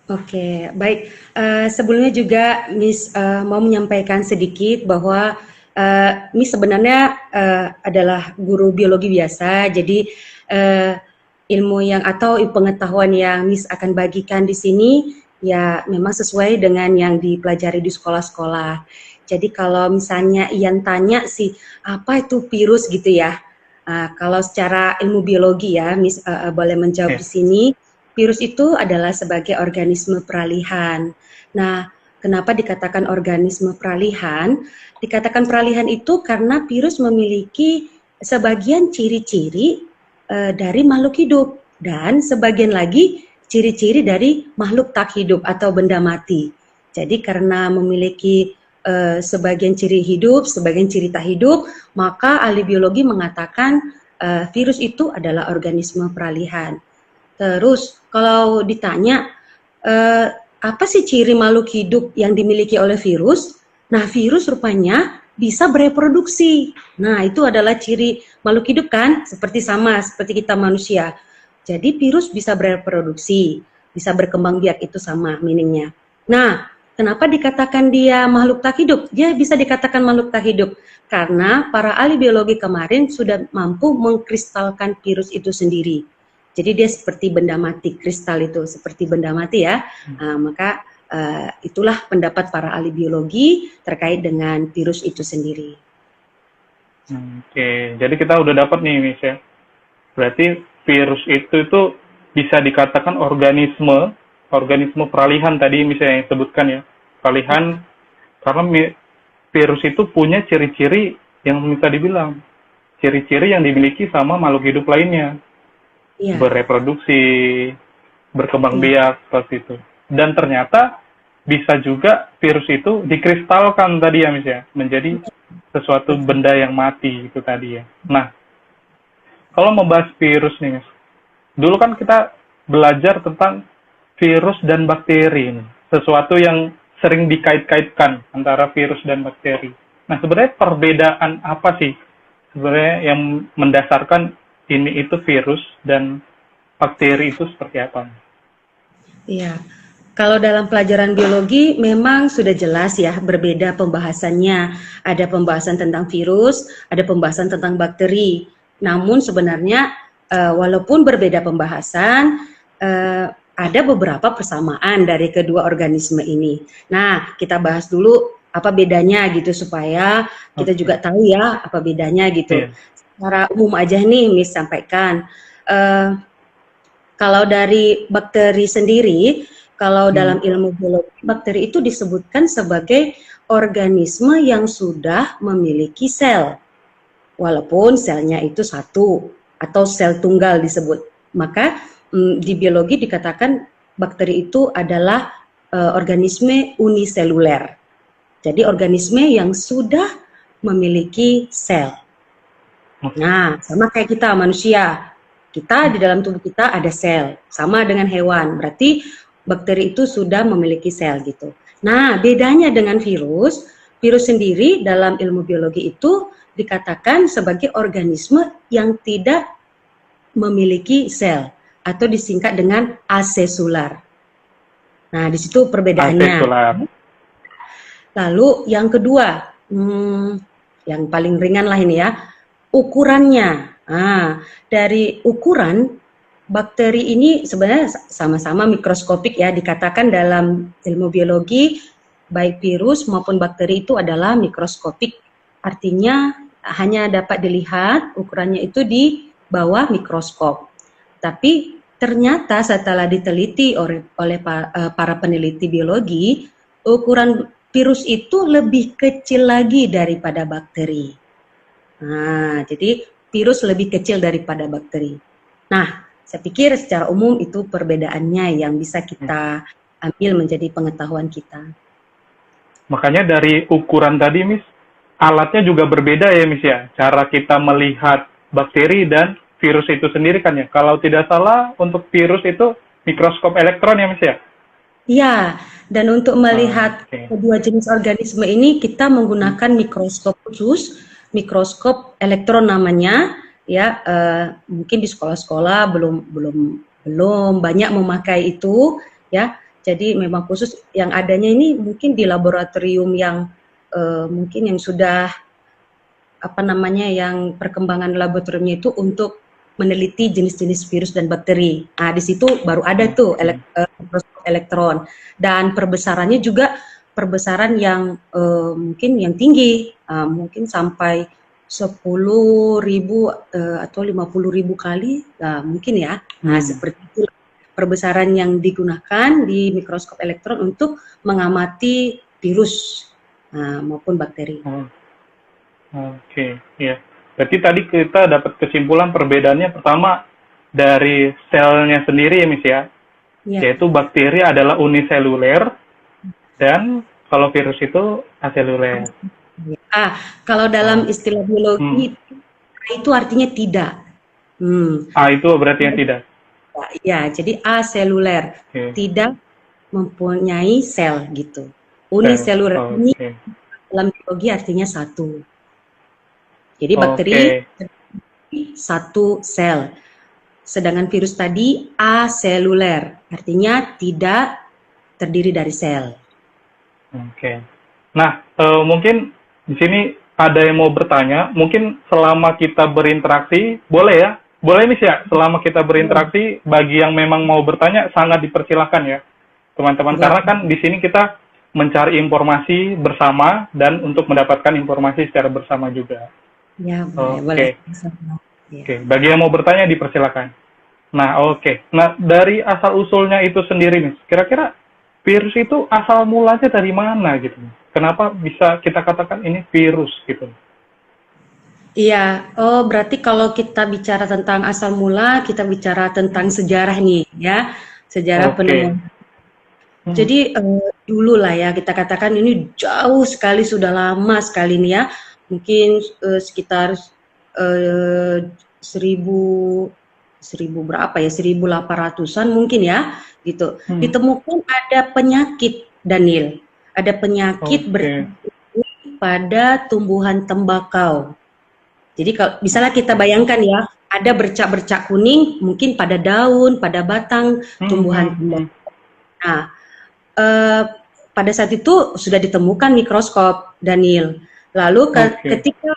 Oke, baik. Sebelumnya juga Miss mau menyampaikan sedikit bahwa Miss sebenarnya adalah guru biologi biasa, jadi uh, ilmu yang atau pengetahuan yang Miss akan bagikan di sini ya memang sesuai dengan yang dipelajari di sekolah-sekolah. Jadi kalau misalnya Ian tanya sih apa itu virus gitu ya, kalau secara ilmu biologi ya Miss boleh menjawab Ya. di sini. Virus itu adalah sebagai organisme peralihan. Nah, kenapa dikatakan organisme peralihan? Dikatakan peralihan itu karena virus memiliki sebagian ciri-ciri dari makhluk hidup dan sebagian lagi ciri-ciri dari makhluk tak hidup atau benda mati. Jadi karena memiliki sebagian ciri hidup, sebagian ciri tak hidup, maka ahli biologi mengatakan virus itu adalah organisme peralihan. Terus kalau ditanya, apa sih ciri makhluk hidup yang dimiliki oleh virus? Nah, virus rupanya bisa bereproduksi. Nah, itu adalah ciri makhluk hidup kan, seperti kita manusia. Jadi virus bisa bereproduksi, bisa berkembang biak, itu sama meaningnya. Nah, kenapa dikatakan dia makhluk tak hidup? Dia bisa dikatakan makhluk tak hidup karena para ahli biologi kemarin sudah mampu mengkristalkan virus itu sendiri. Jadi dia seperti benda mati, kristal itu seperti benda mati ya. Maka itulah pendapat para ahli biologi terkait dengan virus itu sendiri. Oke, jadi kita udah dapat nih, Miss ya. Berarti virus itu bisa dikatakan organisme peralihan tadi misalnya yang sebutkan ya. Peralihan karena virus itu punya ciri-ciri yang bisa dibilang ciri-ciri yang dimiliki sama makhluk hidup lainnya. Iya, Bereproduksi, berkembang iya, biak seperti itu. Dan ternyata bisa juga virus itu dikristalkan tadi ya, Miss ya, menjadi sesuatu betul. benda yang mati itu tadi ya. Nah, kalau membahas virus nih, Miss, dulu kan kita belajar tentang virus dan bakteri ini, sesuatu yang sering dikait-kaitkan antara virus dan bakteri. Nah, sebenarnya perbedaan apa sih sebenarnya yang mendasarkan ini itu virus dan bakteri itu seperti apa? Iya. Kalau dalam pelajaran biologi memang sudah jelas ya berbeda pembahasannya. Ada pembahasan tentang virus, ada pembahasan tentang bakteri. Namun sebenarnya walaupun berbeda pembahasan, ada beberapa persamaan dari kedua organisme ini. Nah, kita bahas dulu apa bedanya gitu supaya kita Oke. juga tahu ya apa bedanya gitu. Iya. Secara umum aja nih, Miss sampaikan. Uh, Kalau dari bakteri sendiri, kalau Hmm. dalam ilmu biologi, bakteri itu disebutkan sebagai organisme yang sudah memiliki sel. Walaupun selnya itu satu atau sel tunggal disebut. Maka di biologi dikatakan bakteri itu adalah organisme uniseluler. Jadi organisme yang sudah memiliki sel. Nah, sama kayak kita manusia. Kita di dalam tubuh kita ada sel, sama dengan hewan. Berarti bakteri itu sudah memiliki sel gitu. Nah, bedanya dengan virus, virus sendiri dalam ilmu biologi itu dikatakan sebagai organisme yang tidak memiliki sel atau disingkat dengan asesular. Nah, di situ perbedaannya. Asesular. Lalu yang kedua, yang paling ringan lah ini ya, ukurannya. Dari ukuran bakteri ini sebenarnya sama-sama mikroskopik ya, dikatakan dalam ilmu biologi baik virus maupun bakteri itu adalah mikroskopik. Artinya hanya dapat dilihat ukurannya itu di bawah mikroskop. Tapi ternyata setelah diteliti oleh para peneliti biologi, ukuran virus itu lebih kecil lagi daripada bakteri. Nah, jadi virus lebih kecil daripada bakteri. Nah, saya pikir secara umum itu perbedaannya yang bisa kita ambil menjadi pengetahuan kita. Makanya dari ukuran tadi, Miss, alatnya juga berbeda ya, Miss ya. Cara kita melihat bakteri dan virus itu sendiri kan ya. Kalau tidak salah, untuk virus itu mikroskop elektron ya, Miss ya. Ya, dan untuk melihat Oke. kedua jenis organisme ini kita menggunakan mikroskop khusus, mikroskop elektron namanya, ya mungkin di sekolah-sekolah belum banyak memakai itu, ya. Jadi memang khusus yang adanya ini mungkin di laboratorium yang mungkin yang sudah apa namanya yang perkembangan laboratoriumnya itu untuk meneliti jenis-jenis virus dan bakteri. Nah, di situ baru ada tuh mikroskop elektron dan perbesarannya juga perbesaran yang mungkin yang tinggi, mungkin sampai 10.000 atau 50.000 kali, mungkin ya. Nah, seperti itu perbesaran yang digunakan di mikroskop elektron untuk mengamati virus maupun bakteri. Oke, ya. Berarti tadi kita dapat kesimpulan perbedaannya pertama dari selnya sendiri ya, Miss ya. Yaitu bakteri adalah uniseluler dan kalau virus itu aseluler. Kalau dalam istilah biologi itu artinya tidak. Itu berarti yang tidak. Ya, jadi aseluler, tidak mempunyai sel gitu. Uniseluler ini dalam biologi artinya satu. Jadi bakteri satu sel. Sedangkan virus tadi aseluler, artinya tidak terdiri dari sel. Nah, mungkin di sini ada yang mau bertanya. Mungkin selama kita berinteraksi, boleh ya? Boleh nih ya, selama kita berinteraksi, bagi yang memang mau bertanya, sangat dipersilahkan ya, teman-teman. Karena kan di sini kita mencari informasi bersama dan untuk mendapatkan informasi secara bersama juga. Ya, boleh. Bagi yang mau bertanya, dipersilakan. Nah, Nah, dari asal-usulnya itu sendiri nih, kira-kira virus itu asal mulanya dari mana gitu? Kenapa bisa kita katakan ini virus gitu? Iya, berarti kalau kita bicara tentang asal mula, kita bicara tentang sejarah nih, ya, sejarah penemuan. Jadi dulu lah ya, kita katakan ini jauh sekali, sudah lama sekali nih ya, mungkin sekitar 1800-an mungkin ya, gitu. Ditemukan ada penyakit, Daniel, ada penyakit pada tumbuhan tembakau. Jadi kalau misalnya kita bayangkan ya, ada bercak-bercak kuning mungkin pada daun, pada batang tumbuhan tembakau. Nah, pada saat itu sudah ditemukan mikroskop, Daniel. Lalu ketika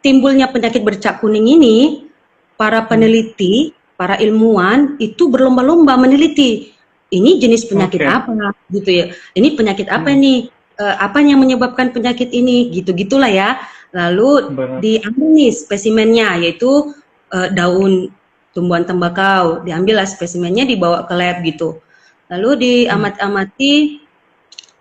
timbulnya penyakit bercak kuning ini, para peneliti, para ilmuwan itu berlomba-lomba meneliti ini jenis penyakit apa, gitu ya. Ini penyakit apa nih? Apa yang menyebabkan penyakit ini? Gitu-gitulah ya. Lalu diambil nih spesimennya, yaitu daun tumbuhan tembakau. Diambillah spesimennya, dibawa ke lab gitu. Lalu diamati,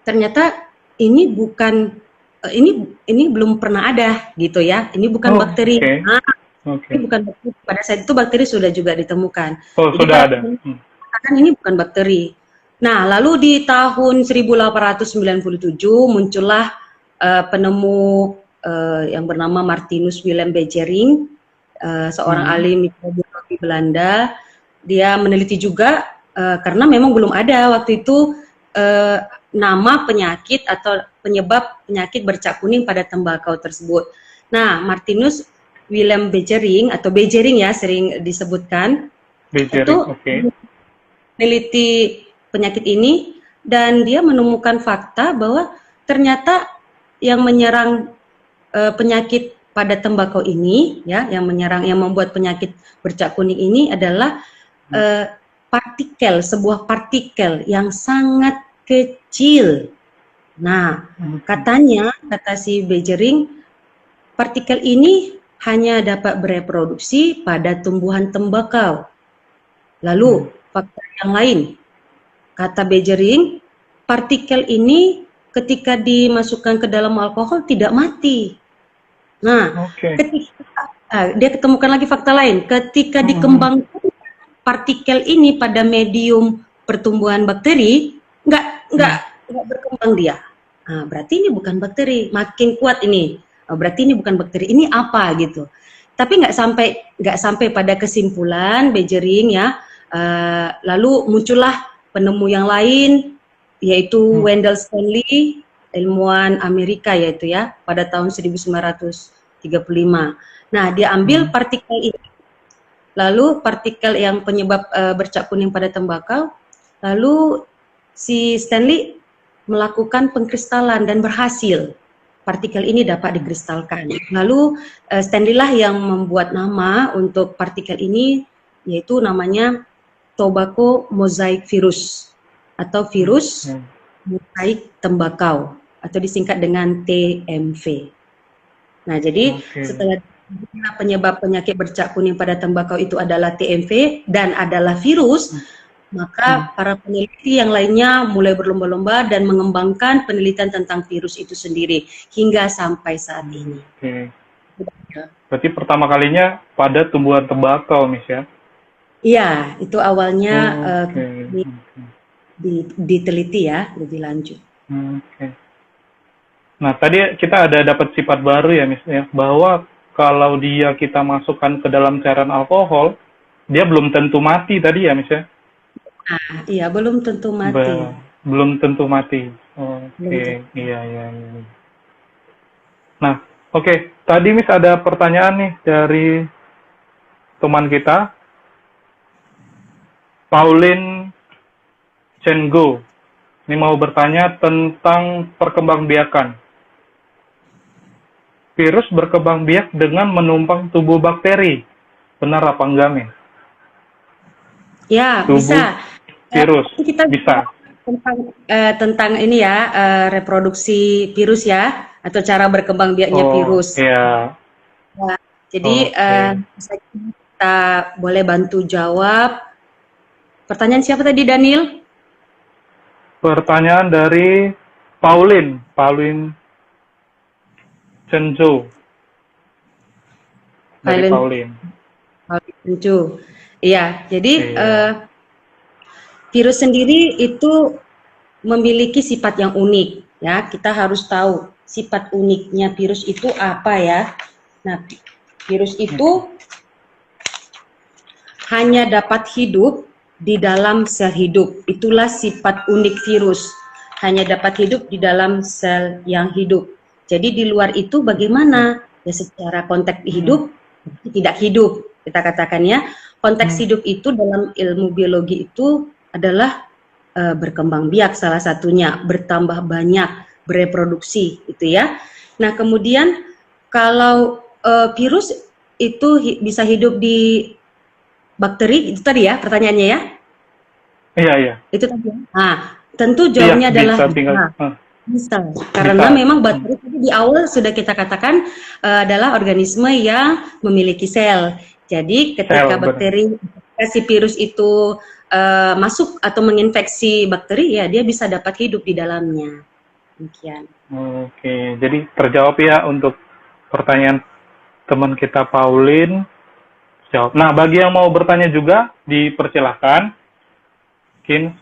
ternyata ini bukan ini belum pernah ada gitu ya. Ini bukan bakteri. Ini bukan bakteri. Pada saat itu bakteri sudah juga ditemukan. Jadi sudah ada. Kan ini bukan bakteri. Nah, lalu di tahun 1897 muncullah penemu yang bernama Martinus Willem Beijering, seorang ahli mikrobiologi Belanda. Dia meneliti juga karena memang belum ada waktu itu nama penyakit atau penyebab penyakit bercak kuning pada tembakau tersebut. Nah, Martinus Willem Beijering atau Beijering ya sering disebutkan, itu meneliti penyakit ini dan dia menemukan fakta bahwa ternyata yang menyerang penyakit pada tembakau ini, ya, yang membuat penyakit bercak kuning ini adalah sebuah partikel yang sangat kecil. Nah, kata si Beijering, partikel ini hanya dapat bereproduksi pada tumbuhan tembakau. Lalu fakta yang lain, kata Beijering, partikel ini ketika dimasukkan ke dalam alkohol tidak mati. Nah, dia ketemukan lagi fakta lain, ketika dikembangkan partikel ini pada medium pertumbuhan bakteri, nggak berkembang dia. Nah, berarti ini bukan bakteri, makin kuat ini. Berarti ini bukan bakteri, ini apa gitu. Tapi nggak sampai pada kesimpulan Beijering ya. Lalu muncullah penemu yang lain, yaitu Wendell Stanley, ilmuwan Amerika yaitu ya, pada tahun 1935. Nah, dia ambil partikel ini, lalu partikel yang penyebab bercak kuning pada tembakau, lalu si Stanley melakukan pengkristalan dan berhasil. Partikel ini dapat dikristalkan. Lalu Stanley lah yang membuat nama untuk partikel ini, yaitu namanya tobacco mosaic virus atau virus mosaik tembakau atau disingkat dengan TMV. Nah, jadi setelah penyebab penyakit bercak kuning pada tembakau itu adalah TMV dan adalah virus, maka para peneliti yang lainnya mulai berlomba-lomba dan mengembangkan penelitian tentang virus itu sendiri hingga sampai saat ini. Berarti pertama kalinya pada tumbuhan tembakau, Miss ya? Iya, itu awalnya diteliti ya lebih lanjut. Nah, tadi kita ada dapat sifat baru ya, Miss ya, bahwa kalau dia kita masukkan ke dalam cairan alkohol, dia belum tentu mati tadi ya, Miss ya? Nah, iya, belum tentu mati. Belum tentu mati. Iya. Nah, tadi Miss ada pertanyaan nih dari teman kita, Pauline Chengo. Ini mau bertanya tentang perkembangbiakan. Virus berkembang biak dengan menumpang tubuh bakteri. Benar apa enggak, Miss? Ya, tubuh bisa. Virus kita bisa tentang ini ya, reproduksi virus ya, atau cara berkembang biaknya virus. Iya. Nah, jadi kita boleh bantu jawab. Pertanyaan siapa tadi, Daniel? Pertanyaan dari Pauline Chenzo. Pauline Chenzo. Iya, jadi virus sendiri itu memiliki sifat yang unik ya. Kita harus tahu sifat uniknya virus itu apa ya. Nah, virus itu hanya dapat hidup di dalam sel hidup. Itulah sifat unik virus. Hanya dapat hidup di dalam sel yang hidup. Jadi di luar itu bagaimana? Ya secara konteks hidup tidak hidup. Kita katakan ya, konteks hidup itu dalam ilmu biologi itu adalah berkembang biak salah satunya, bertambah banyak, bereproduksi itu ya. Nah, kemudian kalau virus itu bisa hidup di bakteri, itu tadi ya pertanyaannya ya? Iya. Itu tadi. Nah, tentu jawabnya adalah bisa. Karena memang bakteri di awal sudah kita katakan adalah organisme yang memiliki sel. Jadi ketika si virus itu masuk atau menginfeksi bakteri, ya dia bisa dapat hidup di dalamnya. Demikian. Jadi terjawab ya untuk pertanyaan teman kita Pauline. Nah, bagi yang mau bertanya juga, dipersilahkan. Mungkin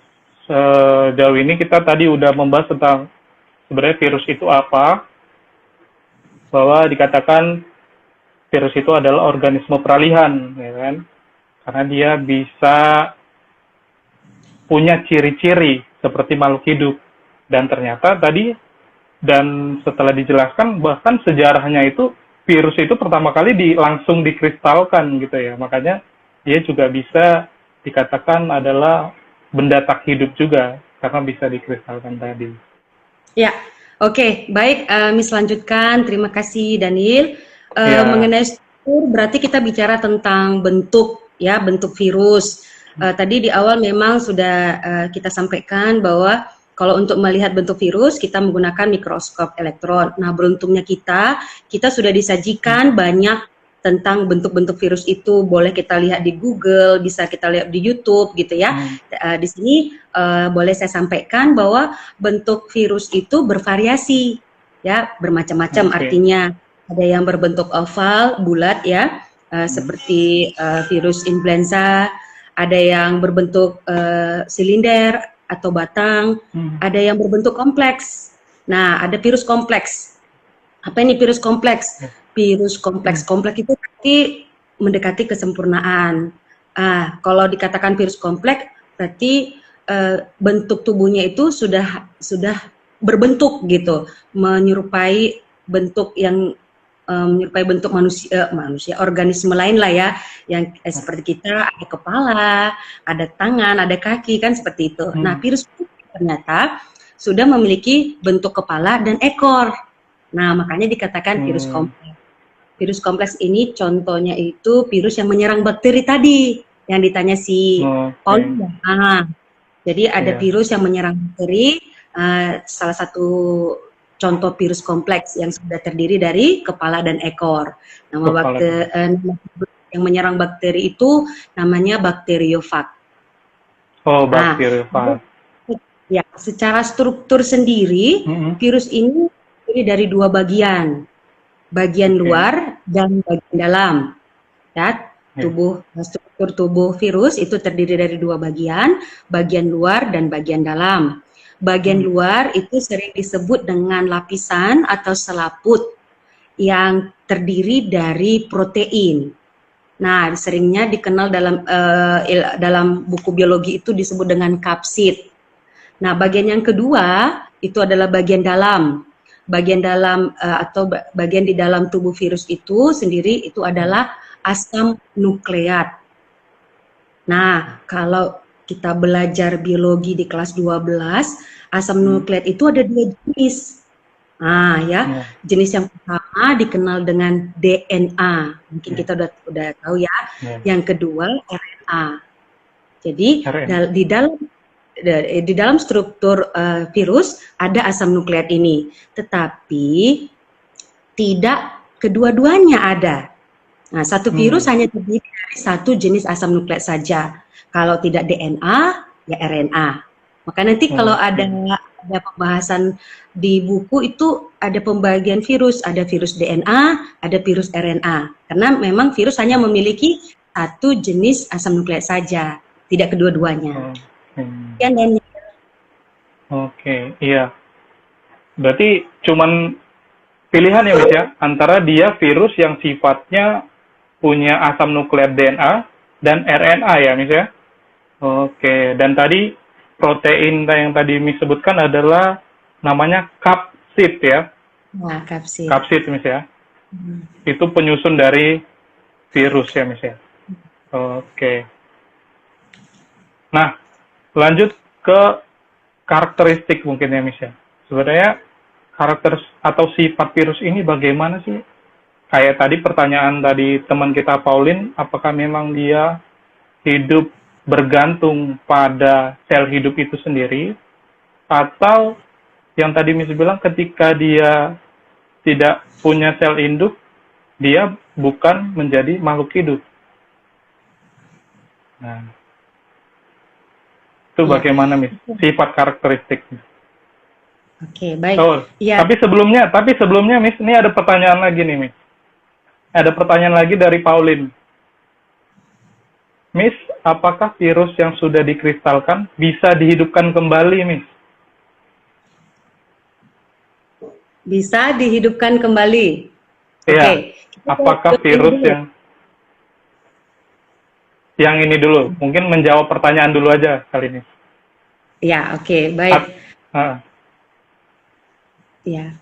sejauh ini kita tadi udah membahas tentang sebenarnya virus itu apa, bahwa dikatakan virus itu adalah organisme peralihan, ya kan? Karena dia bisa punya ciri-ciri seperti makhluk hidup. Dan ternyata tadi, dan setelah dijelaskan, bahkan sejarahnya itu, virus itu pertama kali langsung dikristalkan gitu ya. Makanya dia juga bisa dikatakan adalah benda tak hidup juga, karena bisa dikristalkan tadi. Ya, baik, Miss lanjutkan. Terima kasih Daniel. Mengenai struktur, berarti kita bicara tentang bentuk ya, bentuk virus. Tadi di awal memang sudah kita sampaikan bahwa kalau untuk melihat bentuk virus kita menggunakan mikroskop elektron. Nah, beruntungnya kita sudah disajikan banyak tentang bentuk-bentuk virus itu. Boleh kita lihat di Google, bisa kita lihat di YouTube gitu ya. Di sini boleh saya sampaikan bahwa bentuk virus itu bervariasi ya, bermacam-macam. Artinya ada yang berbentuk oval, bulat ya, seperti virus influenza, ada yang berbentuk silinder atau batang, ada yang berbentuk kompleks. Nah, ada virus kompleks. Apa ini virus kompleks? Virus kompleks itu berarti mendekati kesempurnaan. Kalau dikatakan virus kompleks, berarti bentuk tubuhnya itu sudah berbentuk gitu, menyerupai bentuk yang menyerupai bentuk manusia, organisme lain lah ya, yang seperti kita ada kepala, ada tangan, ada kaki kan seperti itu. Nah, virus itu ternyata sudah memiliki bentuk kepala dan ekor. Nah, makanya dikatakan virus kompleks. Virus kompleks ini contohnya itu virus yang menyerang bakteri tadi yang ditanya si Paul. Jadi ada virus yang menyerang bakteri, salah satu contoh virus kompleks yang sudah terdiri dari kepala dan ekor. Nama yang menyerang bakteri itu namanya bakteriofag. Oh, bakteriofag. Ya, secara struktur sendiri virus ini terdiri dari dua bagian luar dan bagian dalam. Ya, struktur tubuh virus itu terdiri dari dua bagian luar dan bagian dalam. Bagian luar itu sering disebut dengan lapisan atau selaput yang terdiri dari protein. Nah, seringnya dikenal dalam buku biologi itu disebut dengan kapsid. Nah, bagian yang kedua itu adalah bagian dalam. Bagian dalam atau bagian di dalam tubuh virus itu sendiri itu adalah asam nukleat. Nah, kalau kita belajar biologi di kelas 12, asam nukleat itu ada dua jenis. Nah, ya, jenis yang pertama dikenal dengan DNA. Mungkin kita udah tahu ya. Yang kedua RNA. Jadi di dalam struktur virus ada asam nukleat ini, tetapi tidak kedua-duanya ada. Nah, satu virus hanya terdiri dari satu jenis asam nukleat saja. Kalau tidak DNA, ya RNA. Maka nanti kalau ada pembahasan di buku itu ada pembagian virus, ada virus DNA, ada virus RNA. Karena memang virus hanya memiliki satu jenis asam nukleat saja, tidak kedua-duanya. Oke, iya. Berarti cuman pilihan ya, Miss ya, antara dia virus yang sifatnya punya asam nukleat DNA dan RNA ya, Miss ya. Oke, dan tadi protein yang tadi Miss sebutkan adalah namanya kapsid ya. Nah, kapsid. Kapsid, Miss ya. Itu penyusun dari virus ya, Miss ya. Oke. Nah, lanjut ke karakteristik mungkin ya, Miss ya. Sebenarnya karakter atau sifat virus ini bagaimana sih? Kayak tadi pertanyaan tadi teman kita Pauline, apakah memang dia hidup bergantung pada sel hidup itu sendiri, atau yang tadi Miss bilang ketika dia tidak punya sel induk, dia bukan menjadi makhluk hidup. Nah, itu bagaimana, Miss? Sifat karakteristik. Oke, baik. Ya. Tapi sebelumnya, Miss, ini ada pertanyaan lagi nih, Miss. Ada pertanyaan lagi dari Pauline. Miss, apakah virus yang sudah dikristalkan bisa dihidupkan kembali, Miss? Bisa dihidupkan kembali. Iya. Okay. Apakah virus yang ini dulu? Mungkin menjawab pertanyaan dulu aja kali ini. Ya, oke, baik. Ya.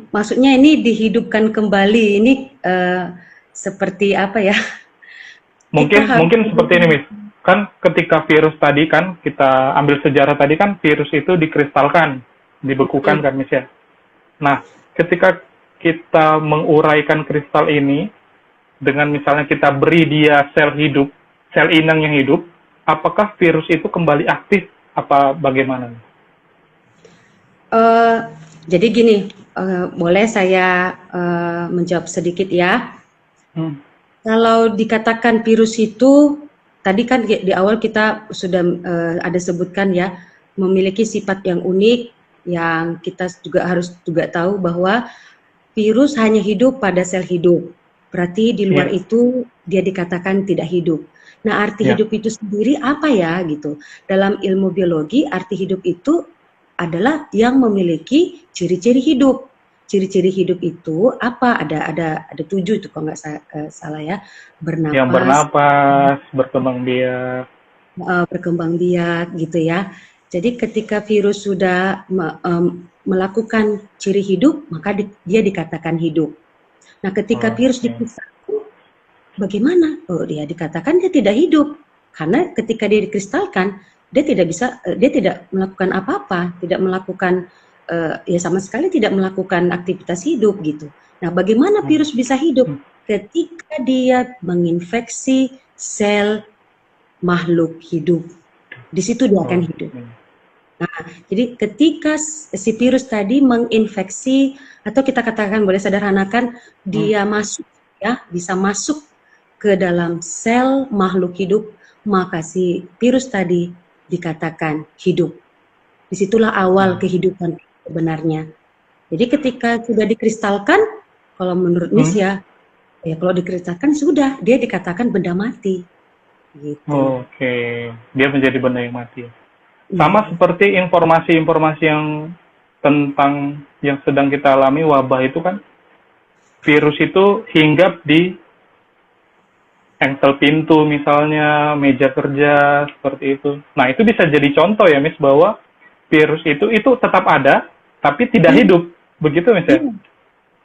Maksudnya ini dihidupkan kembali, ini seperti apa ya? Mungkin seperti ini, Miss. Kan ketika virus tadi kan, kita ambil sejarah tadi kan, virus itu dikristalkan, dibekukan kan, Miss ya. Nah, ketika kita menguraikan kristal ini, dengan misalnya kita beri dia sel hidup, sel inang yang hidup, apakah virus itu kembali aktif, apa bagaimana? Jadi gini, boleh saya menjawab sedikit ya. Kalau dikatakan virus itu, tadi kan di awal kita sudah ada sebutkan ya, memiliki sifat yang unik, yang kita juga harus tahu bahwa virus hanya hidup pada sel hidup. Berarti di luar itu dia dikatakan tidak hidup. Nah, arti hidup itu sendiri apa ya gitu? Dalam ilmu biologi, arti hidup itu adalah yang memiliki ciri-ciri hidup. Ciri-ciri hidup itu apa? Ada 7 itu kalau nggak salah ya. Bernapas. Yang bernapas, berkembang biak. Berkembang biak gitu ya. Jadi ketika virus sudah melakukan ciri hidup, maka dia dikatakan hidup. Nah, ketika virus dikristalkan, bagaimana? Oh, dia dikatakan dia tidak hidup. Karena ketika dia dikristalkan, dia tidak melakukan apa-apa, tidak melakukan ya sama sekali tidak melakukan aktivitas hidup gitu. Nah, bagaimana virus bisa hidup? Ketika dia menginfeksi sel makhluk hidup, di situ dia akan hidup. Nah, jadi ketika si virus tadi menginfeksi, atau kita katakan boleh sederhanakan, dia masuk ya, bisa masuk ke dalam sel makhluk hidup, maka si virus tadi dikatakan hidup. Disitulah awal kehidupan sebenarnya. Jadi ketika sudah dikristalkan, kalau menurut Miss ya kalau dikristalkan sudah, dia dikatakan benda mati. Gitu. Oke, dia menjadi benda yang mati. Sama seperti informasi-informasi yang tentang yang sedang kita alami wabah itu kan, virus itu hinggap di engsel pintu misalnya, meja kerja, seperti itu. Nah, itu bisa jadi contoh ya, Miss, bahwa virus itu tetap ada, tapi tidak hidup. Begitu, Miss ya?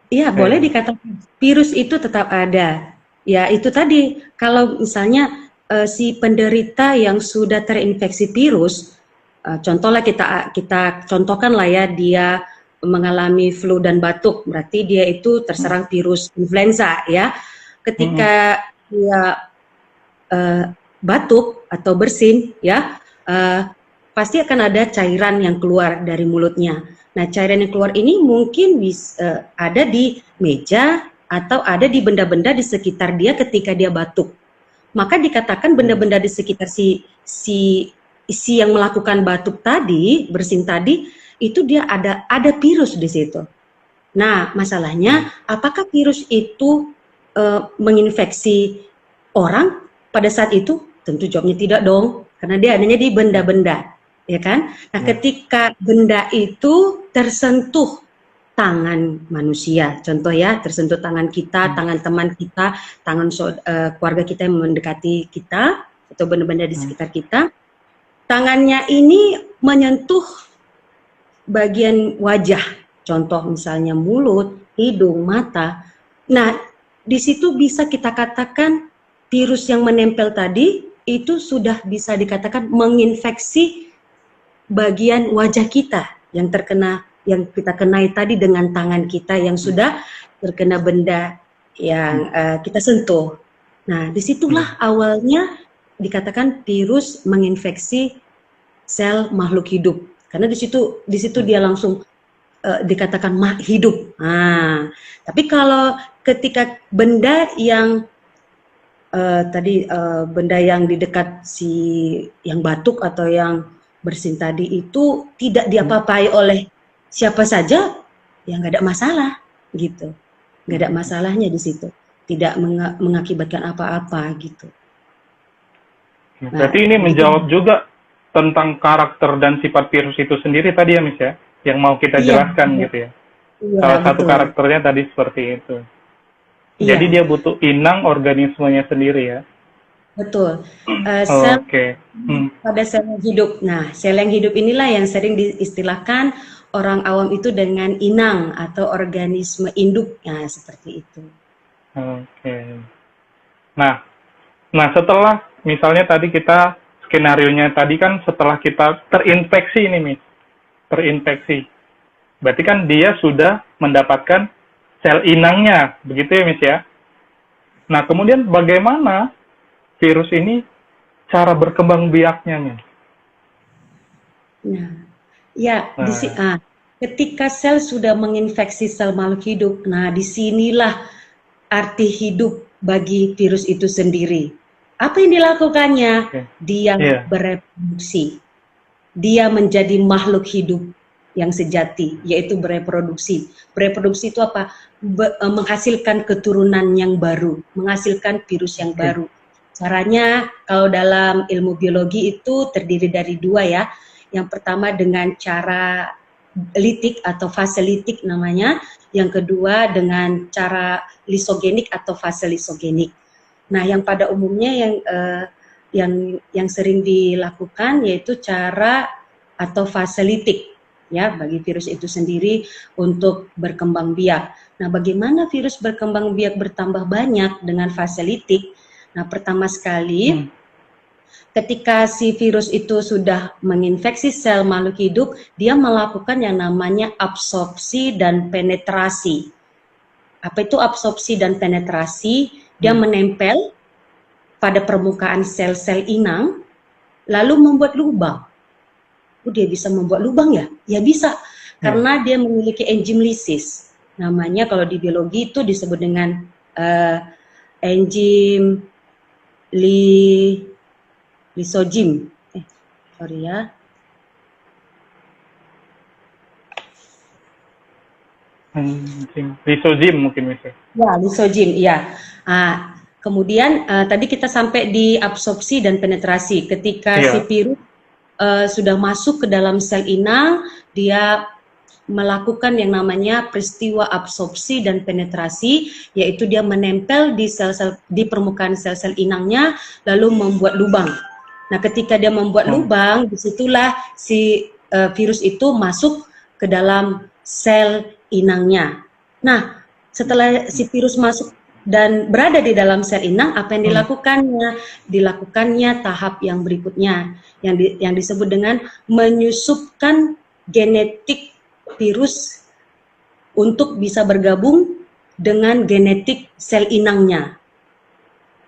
Iya, boleh dikatakan virus itu tetap ada. Ya, itu tadi, kalau misalnya si penderita yang sudah terinfeksi virus, contohlah kita contohkan lah ya, dia mengalami flu dan batuk, berarti dia itu terserang virus influenza ya. Ketika dia batuk atau bersin ya, pasti akan ada cairan yang keluar dari mulutnya. Nah, cairan yang keluar ini mungkin bisa ada di meja atau ada di benda-benda di sekitar dia ketika dia batuk. Maka dikatakan benda-benda di sekitar si yang melakukan batuk tadi, bersin tadi, itu dia ada virus di situ. Nah, masalahnya apakah virus itu menginfeksi orang pada saat itu? Tentu jawabnya tidak dong, karena dia adanya di benda-benda, ya kan? Nah, ketika benda itu tersentuh tangan manusia, contoh ya, tersentuh tangan kita, tangan teman kita, tangan keluarga kita yang mendekati kita, atau benda-benda di sekitar kita, tangannya ini menyentuh bagian wajah, contoh misalnya mulut, hidung, mata. Nah, di situ bisa kita katakan virus yang menempel tadi itu sudah bisa dikatakan menginfeksi bagian wajah kita yang terkena, yang kita kenai tadi dengan tangan kita yang sudah terkena benda yang kita sentuh. Nah, disitulah awalnya dikatakan virus menginfeksi sel makhluk hidup, karena di situ dia langsung dikatakan hidup. Nah, tapi kalau ketika benda yang benda yang di dekat si yang batuk atau yang bersin tadi itu tidak diapa-apai oleh siapa saja, ya nggak ada masalah gitu, nggak ada masalahnya di situ, tidak mengakibatkan apa-apa gitu. Berarti ini menjawab juga tentang karakter dan sifat virus itu sendiri tadi ya, Miss ya, yang mau kita jelaskan gitu ya. Salah satu karakternya tadi seperti itu. Jadi dia butuh inang organismenya sendiri ya. Betul. Sel pada sel yang hidup. Nah, sel yang hidup inilah yang sering diistilahkan orang awam itu dengan inang atau organisme induk. Nah, seperti itu. Nah, setelah misalnya tadi kita skenarionya tadi kan setelah kita terinfeksi ini, Miss. Terinfeksi. Berarti kan dia sudah mendapatkan sel inangnya, begitu ya, Miss ya. Nah, kemudian bagaimana virus ini cara berkembang biaknya, Miss? Ketika sel sudah menginfeksi sel makhluk hidup, nah disinilah arti hidup bagi virus itu sendiri. Apa yang dilakukannya? Dia bereproduksi. Dia menjadi makhluk hidup yang sejati, yaitu bereproduksi. Bereproduksi itu apa? Menghasilkan keturunan yang baru, menghasilkan virus yang baru. Caranya kalau dalam ilmu biologi itu terdiri dari dua ya. Yang pertama dengan cara litik atau fase litik namanya. Yang kedua dengan cara lisogenik atau fase lisogenik. Nah, yang pada umumnya yang sering dilakukan yaitu cara atau fase litik ya bagi virus itu sendiri untuk berkembang biak. Nah, bagaimana virus berkembang biak bertambah banyak dengan fase litik? Nah, pertama sekali Ketika si virus itu sudah menginfeksi sel makhluk hidup, dia melakukan yang namanya absorpsi dan penetrasi. Apa itu absorpsi dan penetrasi? Dia menempel pada permukaan sel-sel inang, lalu membuat lubang. Dia bisa membuat lubang ya? Ya bisa, karena dia memiliki enzim lisis. Namanya kalau di biologi itu disebut dengan enzim lisogim. Sorry ya. Lisozim mungkin bisa. Ya, lisogim, iya. Kemudian tadi kita sampai di absorpsi dan penetrasi. Ketika si virus sudah masuk ke dalam sel inang, dia melakukan yang namanya peristiwa absorpsi dan penetrasi, yaitu dia menempel di sel-sel di permukaan sel-sel inangnya, lalu membuat lubang. Nah, ketika dia membuat lubang, disitulah si virus itu masuk ke dalam sel inangnya. Nah, setelah si virus masuk dan berada di dalam sel inang, apa yang dilakukannya? Dilakukannya tahap yang berikutnya, yang disebut dengan menyusupkan genetik virus untuk bisa bergabung dengan genetik sel inangnya.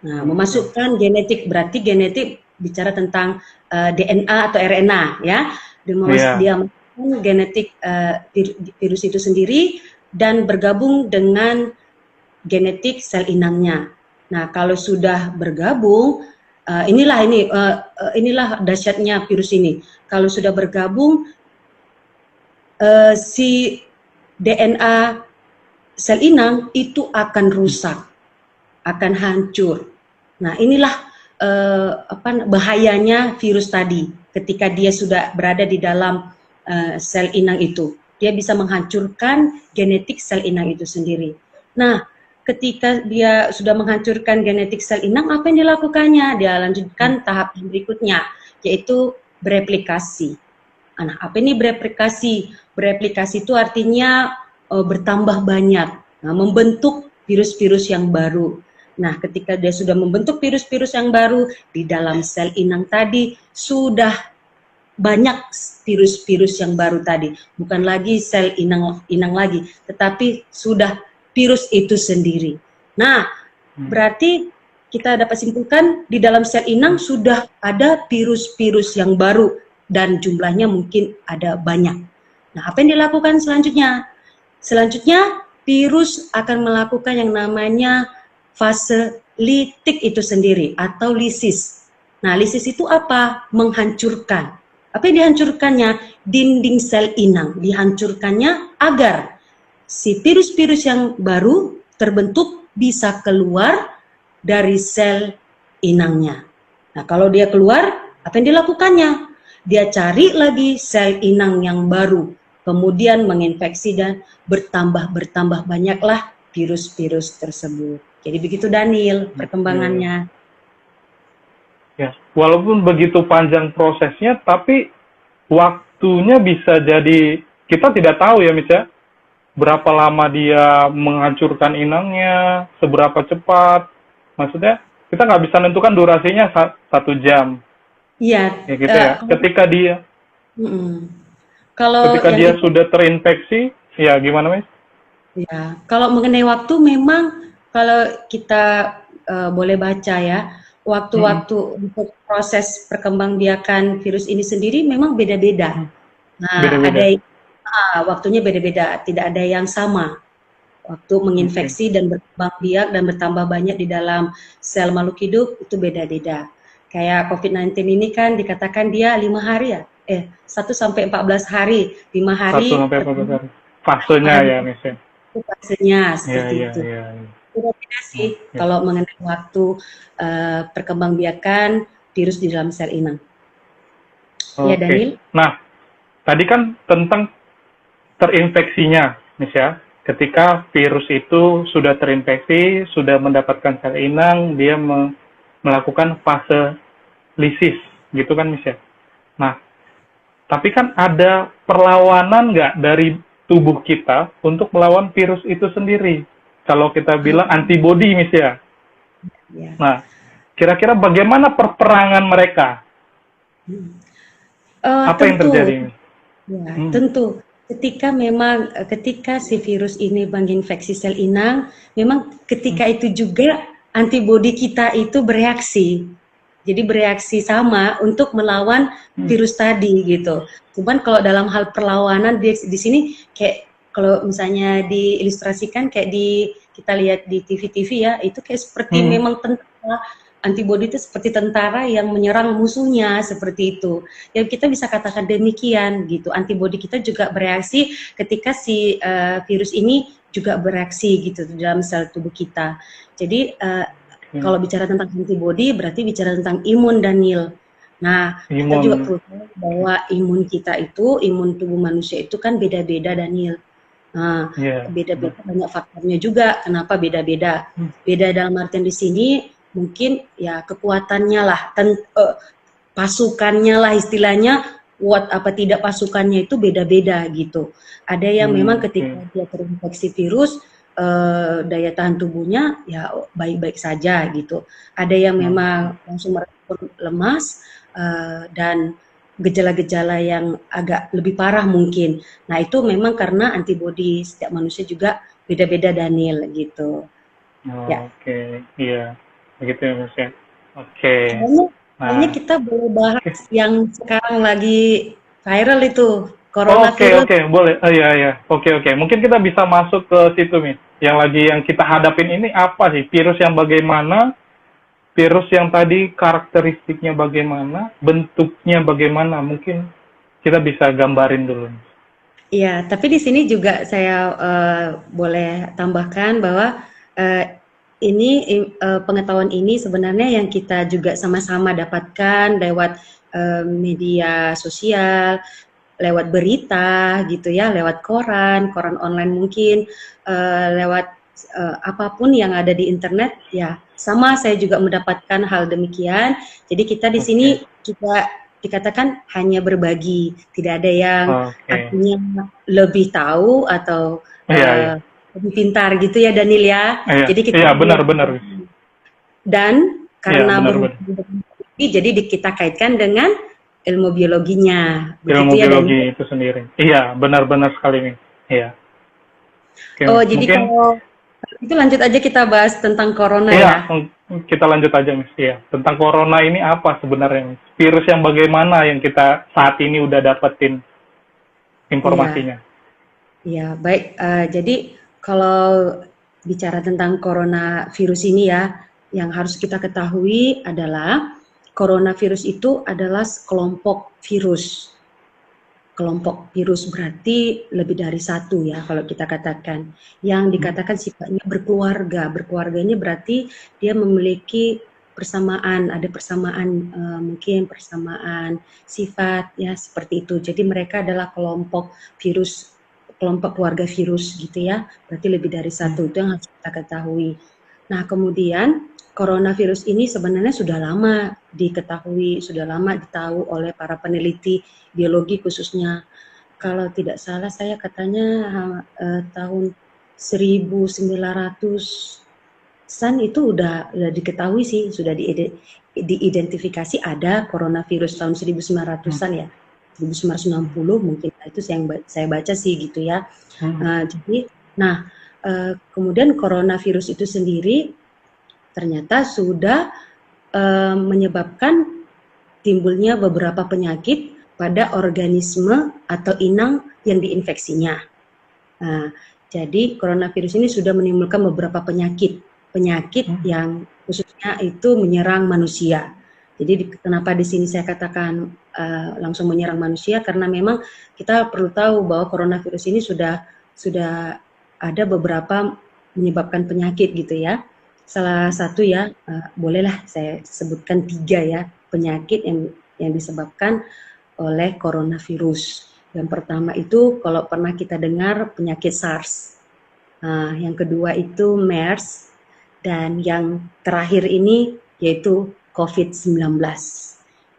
Nah, memasukkan genetik, berarti genetik bicara tentang DNA atau RNA, ya. Dia memasukkan genetik virus itu sendiri dan bergabung dengan genetik sel inangnya. Nah, kalau sudah bergabung, inilah dahsyatnya virus ini. Kalau sudah bergabung, si DNA sel inang itu akan rusak, akan hancur. Nah, inilah bahayanya virus tadi. Ketika dia sudah berada di dalam sel inang itu, dia bisa menghancurkan genetik sel inang itu sendiri. Nah, ketika dia sudah menghancurkan genetik sel inang, apa yang dilakukannya? Dia lanjutkan tahap berikutnya, yaitu bereplikasi. Nah, apa ini bereplikasi? Bereplikasi itu artinya bertambah banyak, membentuk virus-virus yang baru. Nah, ketika dia sudah membentuk virus-virus yang baru di dalam sel inang tadi, sudah banyak virus-virus yang baru tadi. Bukan lagi sel inang lagi, tetapi sudah virus itu sendiri. Nah, berarti kita dapat simpulkan di dalam sel inang sudah ada virus-virus yang baru dan jumlahnya mungkin ada banyak. Nah, apa yang dilakukan selanjutnya? Selanjutnya, virus akan melakukan yang namanya fase litik itu sendiri atau lisis. Nah, lisis itu apa? Menghancurkan. Apa yang dihancurkannya? Dinding sel inang. Dihancurkannya agar si virus-virus yang baru terbentuk bisa keluar dari sel inangnya. Nah, kalau dia keluar, apa yang dilakukannya? Dia cari lagi sel inang yang baru, kemudian menginfeksi dan bertambah banyaklah virus-virus tersebut. Jadi begitu Daniel perkembangannya. Ya, walaupun begitu panjang prosesnya, tapi waktunya bisa jadi kita tidak tahu ya, Miss ya, berapa lama dia menghancurkan inangnya, seberapa cepat. Maksudnya kita nggak bisa menentukan durasinya 1 jam. Iya. Ya gitu ya. Ketika dia Kalau dia sudah terinfeksi, ya gimana, Miss? Ya, kalau mengenai waktu memang kalau kita boleh baca ya, waktu-waktu untuk proses perkembangbiakan virus ini sendiri memang beda-beda. Nah, ada waktunya beda-beda, tidak ada yang sama. Waktu menginfeksi dan berkembang biak dan bertambah banyak di dalam sel makhluk hidup itu beda-beda. Kayak COVID-19 ini kan dikatakan dia 5 hari ya, 1 sampai 14 hari, 5 hari. 1 sampai 14 hari. Fasenya ya, Miss. Fasenya seperti itu. Beda-beda sih Ya. kalau mengenai waktu perkembangbiakan virus di dalam sel inang. Ya, Daniel. Nah, tadi kan tentang terinfeksinya, Miss ya. Ketika virus itu sudah terinfeksi, sudah mendapatkan sel inang, dia melakukan fase lisis, gitu kan, Miss ya. Nah, tapi kan ada perlawanan nggak dari tubuh kita untuk melawan virus itu sendiri? Kalau kita bilang antibodi, Miss ya. Ya. Nah, kira-kira bagaimana perperangan mereka? Apa yang Tentu, terjadi? ya, tentu. Ketika si virus ini menginfeksi sel inang, memang ketika itu juga antibodi kita itu bereaksi. Jadi bereaksi sama untuk melawan virus tadi gitu. Cuman kalau dalam hal perlawanan di sini kayak kalau misalnya diilustrasikan kayak kita lihat di TV-TV ya, itu kayak seperti memang tentara, antibodi itu seperti tentara yang menyerang musuhnya seperti itu. Ya kita bisa katakan demikian gitu. Antibodi kita juga bereaksi ketika si virus ini juga bereaksi gitu dalam sel tubuh kita. Jadi kalau bicara tentang antibodi berarti bicara tentang imun, Daniel. Nah, kita juga perlu tahu bahwa imun kita itu, imun tubuh manusia itu kan beda-beda, Daniel. Nah, beda-beda banyak faktornya juga. Kenapa beda-beda? Beda dalam artian di sini mungkin ya kekuatannya lah, pasukannya lah istilahnya, kuat apa tidak pasukannya itu beda-beda gitu. Ada yang memang ketika dia terinfeksi virus, daya tahan tubuhnya ya baik-baik saja gitu. Ada yang memang langsung merespon lemas dan gejala-gejala yang agak lebih parah mungkin. Nah itu memang karena antibodi setiap manusia juga beda-beda, Daniel gitu. Oke, iya. Begitu ya Mas ya. Oke. Kayaknya kita boleh bahas yang sekarang lagi viral itu, coronavirus. Oke, boleh. Iya. Oke. Mungkin kita bisa masuk ke situ nih. Yang kita hadapin ini apa sih? Virus yang bagaimana? Virus yang tadi karakteristiknya bagaimana? Bentuknya bagaimana? Mungkin kita bisa gambarin dulu. Iya, tapi di sini juga saya boleh tambahkan bahwa ini pengetahuan ini sebenarnya yang kita juga sama-sama dapatkan lewat media sosial, lewat berita gitu ya, lewat koran online mungkin, lewat apapun yang ada di internet ya. Sama saya juga mendapatkan hal demikian. Jadi kita di sini juga dikatakan hanya berbagi, tidak ada yang artinya lebih tahu atau lebih pintar gitu ya, Daniel ya. Jadi kita benar. Dan karena jadi kita kaitkan dengan ilmu biologinya. Ilmu biologi itu sendiri. Iya, benar sekali nih. Iya. Jadi mungkin, kalau itu lanjut aja kita bahas tentang corona ya. Kita lanjut aja Miss. Iya. Tentang corona ini apa sebenarnya? Virus yang bagaimana yang kita saat ini udah dapetin informasinya? Iya, baik. Jadi kalau bicara tentang coronavirus ini ya, yang harus kita ketahui adalah coronavirus itu adalah kelompok virus. Kelompok virus berarti lebih dari satu ya kalau kita katakan. Yang dikatakan sifatnya berkeluarga. Berkeluarga ini berarti dia memiliki persamaan, ada persamaan mungkin persamaan sifat ya seperti itu. Jadi mereka adalah kelompok virus, kelompok keluarga virus gitu ya, berarti lebih dari satu, itu yang harus kita ketahui. Nah kemudian coronavirus ini sebenarnya sudah lama diketahui, sudah lama ditahu oleh para peneliti biologi khususnya. Kalau tidak salah saya katanya tahun 1900-an itu udah diketahui sih, sudah diidentifikasi ada coronavirus tahun 1900-an ya. 1990 mungkin itu yang saya baca sih gitu ya. Jadi kemudian coronavirus itu sendiri ternyata sudah menyebabkan timbulnya beberapa penyakit pada organisme atau inang yang diinfeksinya. Jadi coronavirus ini sudah menimbulkan beberapa penyakit yang khususnya itu menyerang manusia. Jadi kenapa di sini saya katakan langsung menyerang manusia, karena memang kita perlu tahu bahwa coronavirus ini sudah ada beberapa menyebabkan penyakit gitu ya. Salah satu ya, bolehlah saya sebutkan 3 ya penyakit yang disebabkan oleh coronavirus. Yang pertama itu kalau pernah kita dengar penyakit SARS. Yang kedua itu MERS, dan yang terakhir ini yaitu COVID-19.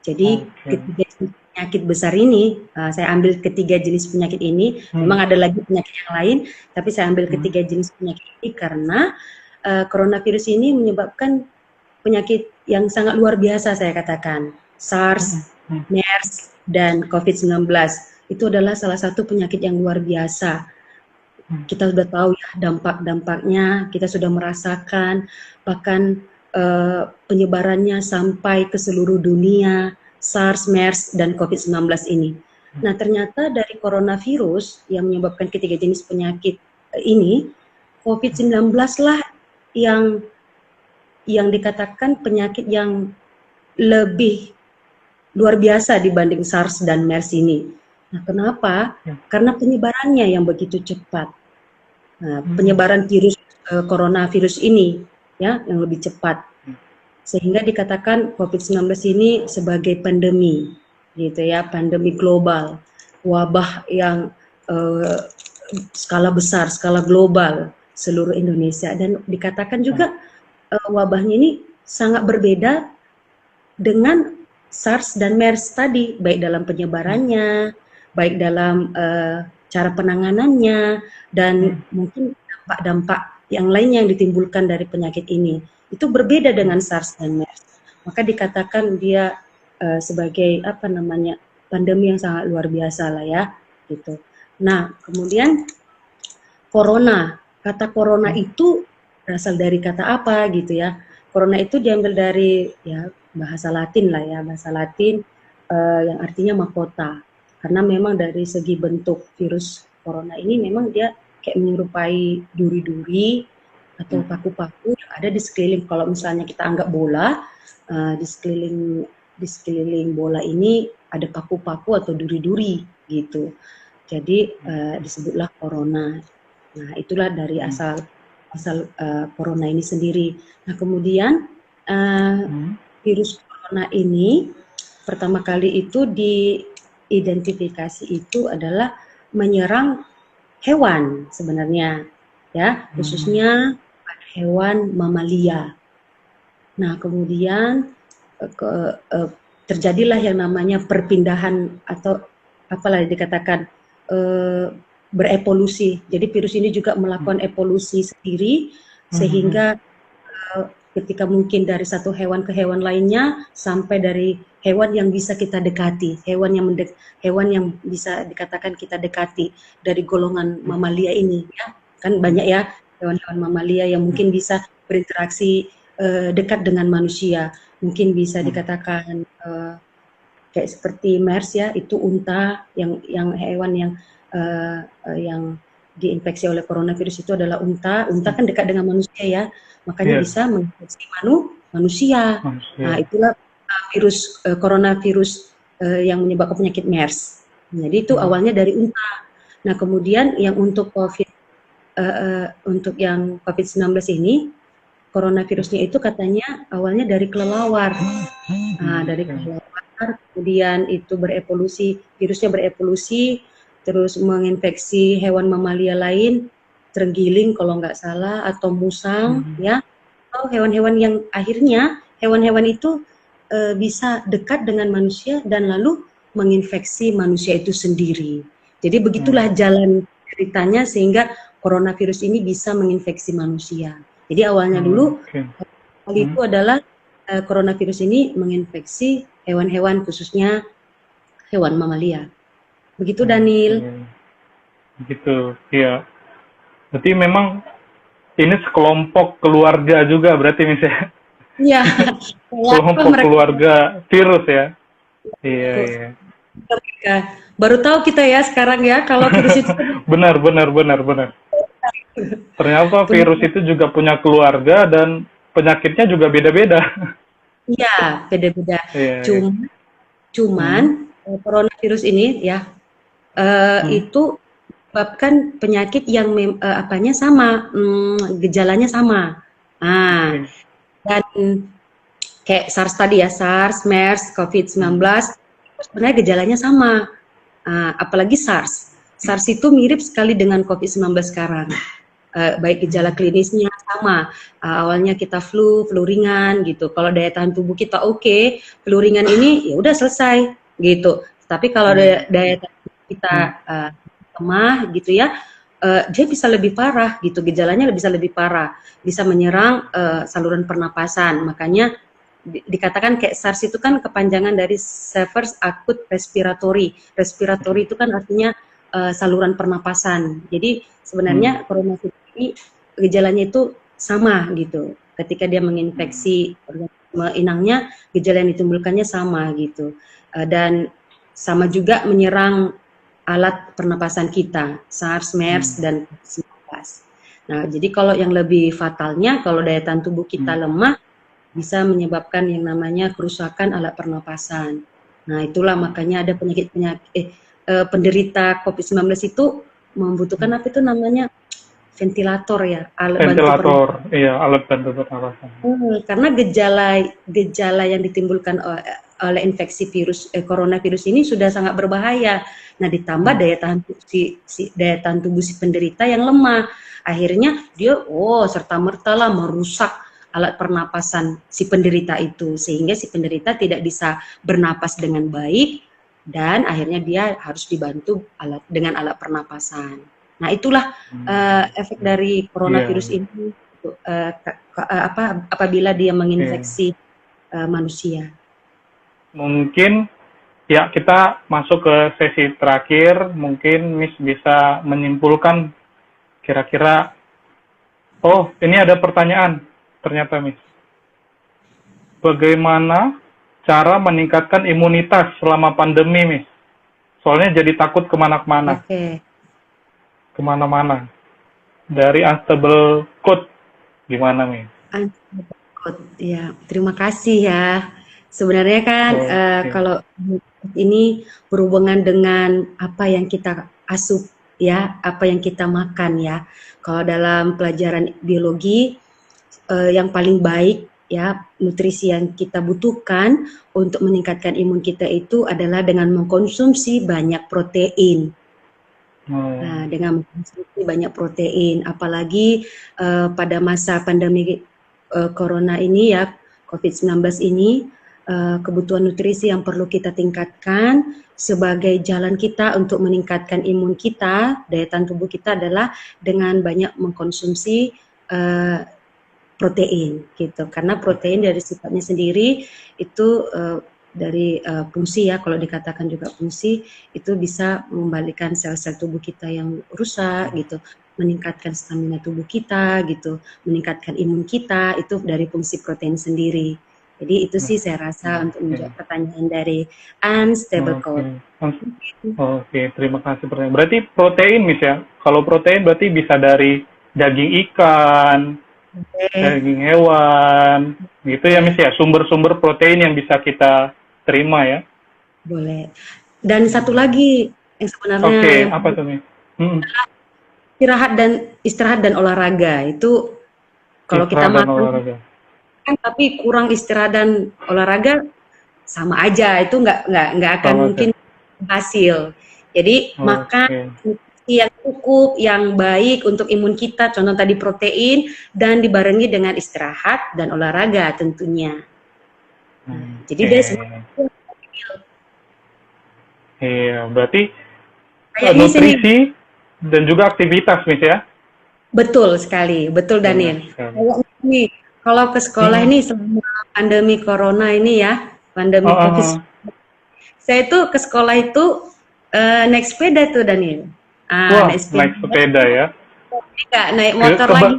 Jadi ketiga penyakit besar ini, saya ambil ketiga jenis penyakit ini. Memang ada lagi penyakit yang lain, tapi saya ambil ketiga jenis penyakit ini karena coronavirus ini menyebabkan penyakit yang sangat luar biasa saya katakan. SARS, MERS, dan COVID-19 itu adalah salah satu penyakit yang luar biasa. Kita sudah tahu ya dampak-dampaknya, kita sudah merasakan, bahkan penyebarannya sampai ke seluruh dunia, SARS, MERS, dan COVID-19 ini. Nah, ternyata dari coronavirus yang menyebabkan ketiga jenis penyakit ini, COVID-19 lah yang dikatakan penyakit yang lebih luar biasa dibanding SARS dan MERS ini. Nah, kenapa? Karena penyebarannya yang begitu cepat. Nah, penyebaran virus coronavirus ini ya yang lebih cepat. Sehingga dikatakan COVID-19 ini sebagai pandemi gitu ya, pandemi global, wabah yang skala besar, skala global seluruh Indonesia, dan dikatakan juga wabahnya ini sangat berbeda dengan SARS dan MERS tadi, baik dalam penyebarannya, baik dalam cara penanganannya, dan mungkin dampak-dampak yang lainnya yang ditimbulkan dari penyakit ini. Itu berbeda dengan SARS dan MERS. Maka dikatakan dia sebagai pandemi yang sangat luar biasa lah ya, gitu. Nah, kemudian corona, kata corona itu berasal dari kata apa gitu ya? Corona itu diambil dari ya bahasa Latin lah ya, bahasa Latin yang artinya mahkota. Karena memang dari segi bentuk virus corona ini memang dia kayak menyerupai duri-duri atau paku-paku yang ada di sekeliling. Kalau misalnya kita anggap bola, di sekeliling bola ini ada paku-paku atau duri-duri gitu. Jadi disebutlah corona. Nah, itulah dari asal corona ini sendiri. Nah, kemudian virus corona ini pertama kali itu diidentifikasi itu adalah menyerang hewan sebenarnya, ya, khususnya pada hewan mamalia. Nah, kemudian terjadilah yang namanya perpindahan atau apalah dikatakan berevolusi. Jadi virus ini juga melakukan evolusi sendiri sehingga ketika mungkin dari satu hewan ke hewan lainnya sampai dari hewan yang bisa kita dekati, hewan yang bisa dikatakan kita dekati dari golongan mamalia ini, ya kan banyak ya hewan-hewan mamalia yang mungkin bisa berinteraksi dekat dengan manusia, mungkin bisa dikatakan kayak seperti MERS ya, itu unta yang hewan yang diinfeksi oleh coronavirus itu adalah unta kan dekat dengan manusia ya, makanya bisa menginfeksi manusia. Nah, itulah virus coronavirus yang menyebabkan penyakit MERS. Jadi itu awalnya dari unta. Nah, kemudian yang untuk untuk yang COVID-19 ini, coronavirusnya itu katanya awalnya dari kelelawar. Nah, dari kelelawar, kemudian itu berevolusi, virusnya berevolusi, terus menginfeksi hewan mamalia lain, terenggiling kalau nggak salah, atau musang, ya, atau hewan-hewan yang akhirnya hewan-hewan itu bisa dekat dengan manusia dan lalu menginfeksi manusia itu sendiri. Jadi begitulah jalan ceritanya sehingga coronavirus ini bisa menginfeksi manusia. Jadi awalnya dulu hal itu adalah coronavirus ini menginfeksi hewan-hewan, khususnya hewan mamalia. Begitu Daniel. Begitu, iya. Berarti memang ini sekelompok keluarga juga berarti misalnya. Iya. Kelompok keluarga virus ya. Iya, iya. Baru tahu kita ya sekarang ya kalau virus itu. Benar. Ternyata virus itu juga punya keluarga dan penyakitnya juga beda-beda. Iya, beda-beda. Iya, Cuman coronavirus ini ya itu menyebabkan penyakit yang apanya sama, gejalanya sama. Nah, dan kayak SARS tadi ya, SARS, MERS, COVID-19, sebenarnya gejalanya sama. Apalagi SARS. SARS itu mirip sekali dengan COVID-19 sekarang. Baik gejala klinisnya sama. Awalnya kita flu ringan gitu. Kalau daya tahan tubuh kita oke, flu ringan ini ya udah selesai gitu. Tapi kalau daya tahan tubuh kita lemah gitu ya, dia bisa lebih parah gitu, gejalanya bisa lebih parah, bisa menyerang saluran pernapasan. Makanya dikatakan kayak SARS itu kan kepanjangan dari Severe Acute Respiratory. Respiratory itu kan artinya saluran pernapasan. Jadi sebenarnya coronavirus ini gejalanya itu sama gitu. Ketika dia menginfeksi organisme inangnya, gejala yang ditimbulkannya sama gitu. Dan sama juga menyerang alat pernapasan kita, SARS, MERS, dan COVID-19. Nah, jadi kalau yang lebih fatalnya, kalau daya tahan tubuh kita lemah, bisa menyebabkan yang namanya kerusakan alat pernapasan. Nah, itulah makanya ada penderita COVID-19 itu membutuhkan apa itu namanya ventilator ya, alat bantu Ventilator, iya, alat bantu pernapasan. karena gejala yang ditimbulkan oleh infeksi coronavirus ini sudah sangat berbahaya. Nah, ditambah daya tahan tubuh si penderita yang lemah, akhirnya dia serta-merta lah merusak alat pernapasan si penderita itu, sehingga si penderita tidak bisa bernapas dengan baik dan akhirnya dia harus dibantu dengan alat pernapasan. Nah, itulah efek dari coronavirus ini apabila dia menginfeksi manusia. Mungkin ya kita masuk ke sesi terakhir, mungkin Miss bisa menyimpulkan kira-kira, ini ada pertanyaan ternyata Miss. Bagaimana cara meningkatkan imunitas selama pandemi Miss? Soalnya jadi takut kemana-mana. Kemana-mana. Dari Unstable Code, gimana Miss? Unstable Code, ya terima kasih ya. Sebenarnya kan kalau ini berhubungan dengan apa yang kita asup ya, apa yang kita makan ya. Kalau dalam pelajaran biologi yang paling baik ya, nutrisi yang kita butuhkan untuk meningkatkan imun kita itu adalah dengan mengkonsumsi banyak protein. Nah, dengan mengkonsumsi banyak protein, apalagi pada masa pandemi corona ini ya, COVID-19 ini, kebutuhan nutrisi yang perlu kita tingkatkan sebagai jalan kita untuk meningkatkan imun kita, daya tahan tubuh kita adalah dengan banyak mengkonsumsi protein gitu, karena protein dari sifatnya sendiri itu dari fungsi ya, kalau dikatakan juga fungsi itu bisa membalikan sel-sel tubuh kita yang rusak gitu, meningkatkan stamina tubuh kita gitu, meningkatkan imun kita, itu dari fungsi protein sendiri. Jadi itu sih saya rasa untuk menjawab pertanyaan dari Unstable Code. Oke, terima kasih pertanyaan. Berarti protein Miss ya, kalau protein berarti bisa dari daging ikan, daging hewan, gitu ya Miss ya, sumber-sumber protein yang bisa kita terima ya. Boleh. Dan satu lagi yang sebenarnya apa tuh Miss? Istirahat dan olahraga itu kalau kita makan kan tapi kurang istirahat dan olahraga sama aja, itu nggak akan mungkin hasil. Jadi makan yang cukup, yang baik untuk imun kita, contoh tadi protein, dan dibarengi dengan istirahat dan olahraga tentunya. Jadi dia semua. Iya, berarti nutrisi dan juga aktivitas, Miss ya? Betul sekali, betul Daniel. Kalau ke sekolah ini selama pandemi corona ini ya, pandemi COVID, saya itu ke sekolah itu naik sepeda tuh Daniel. Naik sepeda ya? Enggak, naik motor lagi.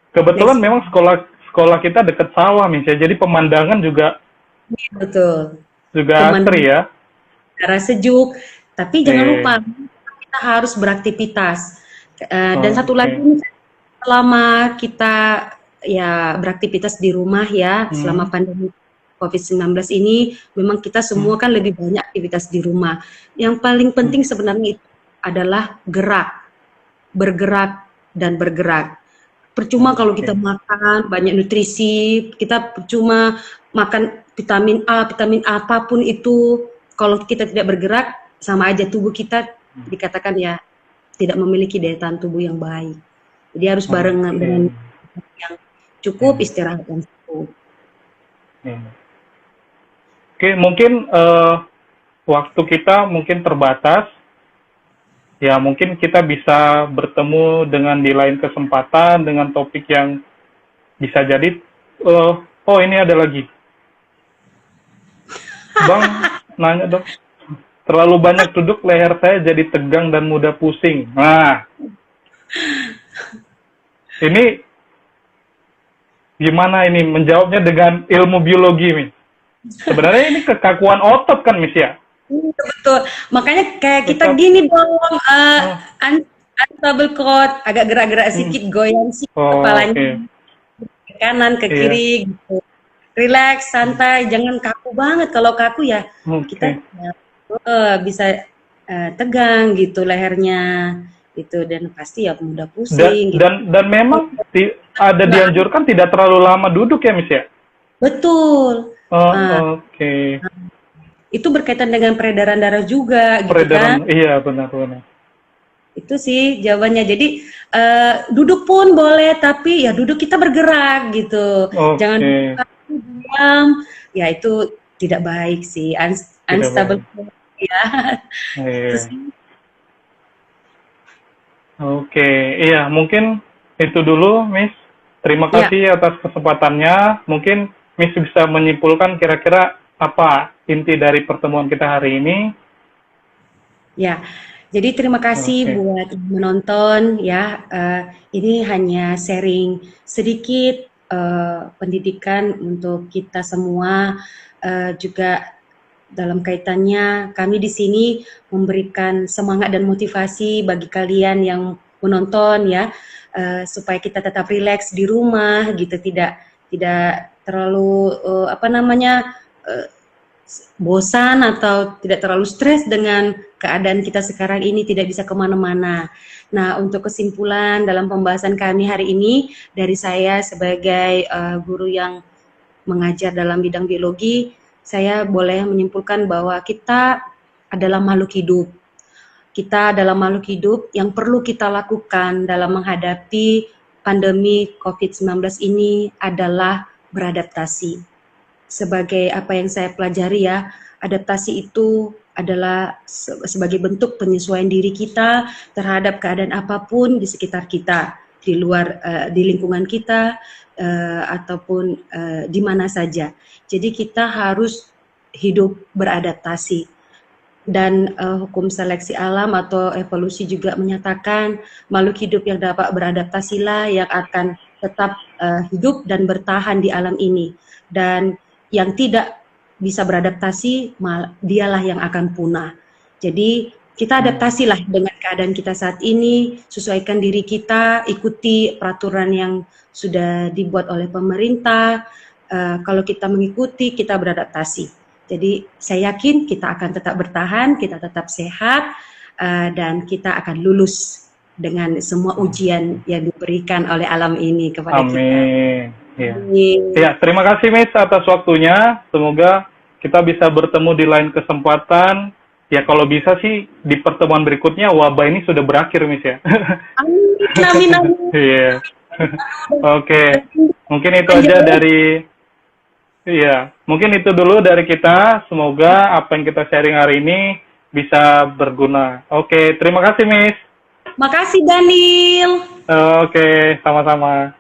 Kebetulan memang sekolah kita dekat sawah, Miss ya, jadi pemandangan juga betul. Juga asri ya. Udara sejuk, tapi jangan lupa kita harus beraktivitas. Dan satu lagi, selama kita ya beraktivitas di rumah ya, selama pandemi COVID-19 ini, memang kita semua kan lebih banyak aktivitas di rumah. Yang paling penting sebenarnya itu adalah bergerak dan bergerak. Percuma kalau kita makan banyak nutrisi, kita percuma makan vitamin A, vitamin apapun itu, kalau kita tidak bergerak, sama aja tubuh kita dikatakan ya tidak memiliki daya tahan tubuh yang baik. Jadi harus barengan dengan yang cukup, istirahat yang cukup. Oke, mungkin waktu kita mungkin terbatas. ya mungkin kita bisa bertemu dengan di lain kesempatan dengan topik yang bisa jadi, oh ini ada lagi. Bang, nanya dong. Terlalu banyak duduk, leher saya jadi tegang dan mudah pusing. Nah, ini gimana ini menjawabnya dengan ilmu biologi, Miss? Sebenarnya ini kekakuan otot kan, Miss ya? Betul. Makanya kayak kita Tetap, gini dong, oh, unstable cord, agak gerak-gerak hmm. sedikit, goyang sih Oh, kepalanya oke. ke kanan, ke Iya, kiri, gitu. Relax, santai, jangan kaku banget. Kalau kaku ya kita oke. bisa tegang gitu lehernya, gitu dan pasti ya mudah Dan pusing gitu. dan memang ada Nggak, dianjurkan tidak terlalu lama duduk ya, Miss ya? betul. Oh, Nah, oke. itu berkaitan dengan peredaran darah juga gitu Peredaran, kan. iya benar-benar. Itu sih jawabannya. Jadi duduk pun boleh, tapi ya duduk kita bergerak gitu. Jangan Oke, duduk kaku, diam. Ya itu tidak baik sih. tidak Unstable baik. ya. Itu Iya. sih. Oke, iya mungkin itu dulu, Miss. Terima Ya, kasih atas kesempatannya. Mungkin Miss bisa menyimpulkan kira-kira apa inti dari pertemuan kita hari ini. ya. Jadi terima kasih Oke, buat yang menonton ya. Ini hanya sharing sedikit pendidikan untuk kita semua. Juga dalam kaitannya kami di sini memberikan semangat dan motivasi bagi kalian yang menonton ya, supaya kita tetap rileks di rumah gitu, tidak terlalu uh, bosan atau tidak terlalu stres dengan keadaan kita sekarang ini, tidak bisa kemana-mana. Nah, untuk kesimpulan dalam pembahasan kami hari ini dari saya sebagai guru yang mengajar dalam bidang biologi, saya boleh menyimpulkan bahwa kita adalah makhluk hidup. Kita adalah makhluk hidup yang perlu kita lakukan dalam menghadapi pandemi COVID-19 ini adalah beradaptasi. Sebagai apa yang saya pelajari ya, adaptasi itu adalah sebagai bentuk penyesuaian diri kita terhadap keadaan apapun di sekitar kita, di luar di lingkungan kita ataupun di mana saja. Jadi kita harus hidup beradaptasi. Dan hukum seleksi alam atau evolusi juga menyatakan makhluk hidup yang dapat beradaptasilah yang akan tetap hidup dan bertahan di alam ini. Dan yang tidak bisa beradaptasi, dialah yang akan punah. Jadi kita adaptasilah dengan keadaan kita saat ini, sesuaikan diri kita, ikuti peraturan yang sudah dibuat oleh pemerintah. Kalau kita mengikuti, kita beradaptasi. Jadi saya yakin kita akan tetap bertahan, kita tetap sehat, dan kita akan lulus dengan semua ujian yang diberikan oleh alam ini kepada kita. amin. Ya. Amin. Ya, terima kasih Miss atas waktunya. Semoga kita bisa bertemu di lain kesempatan. Ya kalau bisa sih di pertemuan berikutnya wabah ini sudah berakhir Miss ya. Amin, amin, amin. Iya. Oke. Mungkin itu aja dari iya, mungkin itu dulu dari kita. Semoga apa yang kita sharing hari ini bisa berguna. Oke, terima kasih Miss. Makasih Daniel. Oke, sama-sama.